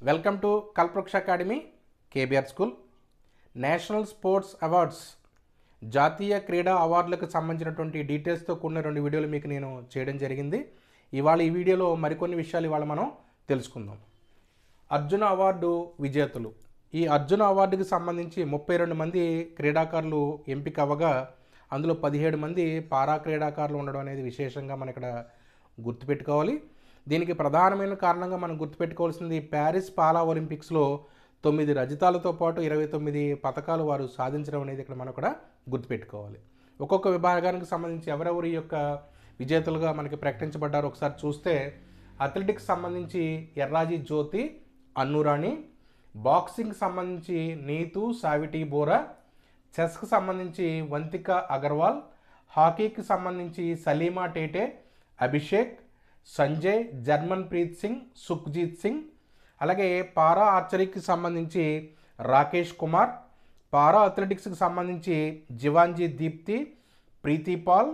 Welcome to Kalpavriksha academy KBR school. National sports awards జాతీయ క్రీడా అవార్డులకు సంబంధించినటువంటి డీటెయిల్స్తో కూడిన 2 వీడియోలు మీకు నేను చేయడం జరిగింది. ఇవాళ ఈ వీడియోలో మరికొన్ని విషయాలు ఇవాళ మనం తెలుసుకుందాం. అర్జున అవార్డు విజేతలు. ఈ అర్జున అవార్డుకి సంబంధించి 32 మంది క్రీడాకారులు ఎంపిక అవ్వగా అందులో 17 మంది పారా క్రీడాకారులు ఉండడం అనేది విశేషంగా మనం ఇక్కడ గుర్తుపెట్టుకోవాలి. దీనికి ప్రధానమైన కారణంగా మనం గుర్తుపెట్టుకోవాల్సింది ప్యారిస్ పారా ఒలింపిక్స్లో 9 రజతాలతో పాటు 29 పథకాలు వారు సాధించడం అనేది ఇక్కడ మనం కూడా గుర్తుపెట్టుకోవాలి. ఒక్కొక్క విభాగానికి సంబంధించి ఎవరెవరి యొక్క విజేతలుగా మనకి ప్రకటించబడ్డారో ఒకసారి చూస్తే, అథ్లెటిక్స్ సంబంధించి ఎర్రాజీ జ్యోతి, అన్నురాణి, బాక్సింగ్ సంబంధించి నీతు సావిటి బోరా, చెస్కి సంబంధించి వంతిక అగర్వాల్, హాకీకి సంబంధించి సలీమా టేటే, అభిషేక్, సంజయ్, జర్మన్ ప్రీత్ సింగ్, సుఖ్జీత్ సింగ్. అలాగే పారా ఆర్చరీకి సంబంధించి రాకేష్ కుమార్, పారా అథ్లెటిక్స్కి సంబంధించి జివాంజీ దీప్తి, ప్రీతి పాల్,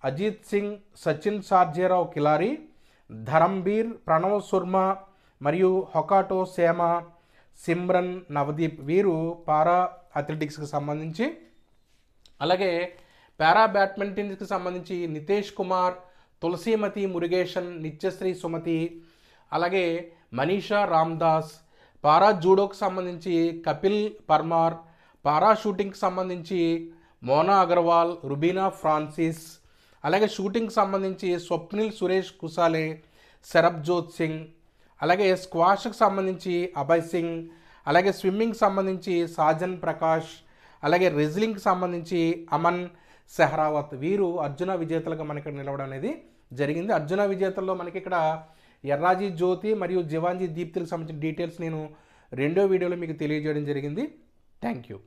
అజిత్ సింగ్, సచిన్ సార్జేరావు కిలారి, ధరంబీర్, ప్రణవ్ సుర్మ మరియు హొకాటో సేమ, సిమ్రన్ నవదీప్ వీరు పారా అథ్లెటిక్స్కి సంబంధించి. అలాగే పారా బ్యాడ్మింటన్కి సంబంధించి నితేష్ కుమార్, తులసీమతి మురుగేషన్, నిత్యశ్రీ సుమతి, అలాగే మనీషా రామ్దాస్. పారా జూడోకి సంబంధించి కపిల్ పర్మార్, పారా షూటింగ్కి సంబంధించి మోనా అగర్వాల్, రుబీనా ఫ్రాన్సిస్. అలాగే షూటింగ్కి సంబంధించి స్వప్నిల్ సురేష్ కుసాలే, శరబ్జోత్ సింగ్. అలాగే స్క్వాష్కి సంబంధించి అభయ్ సింగ్. అలాగే స్విమ్మింగ్కి సంబంధించి సాజన్ ప్రకాష్. అలాగే రెజ్లింగ్కి సంబంధించి అమన్ సెహ్రావత్. వీరు అర్జున విజేతలుగా మనకి నిలవడం అనేది జరిగింది. అర్జున విజేతల్లో మనకి ఇక్కడ ఎర్రాజీ జ్యోతి మరియు జివాంజీ దీప్తికి సంబంధించిన డీటెయిల్స్ నేను 2వ వీడియోలో మీకు తెలియజేయడం జరిగింది. Thank you.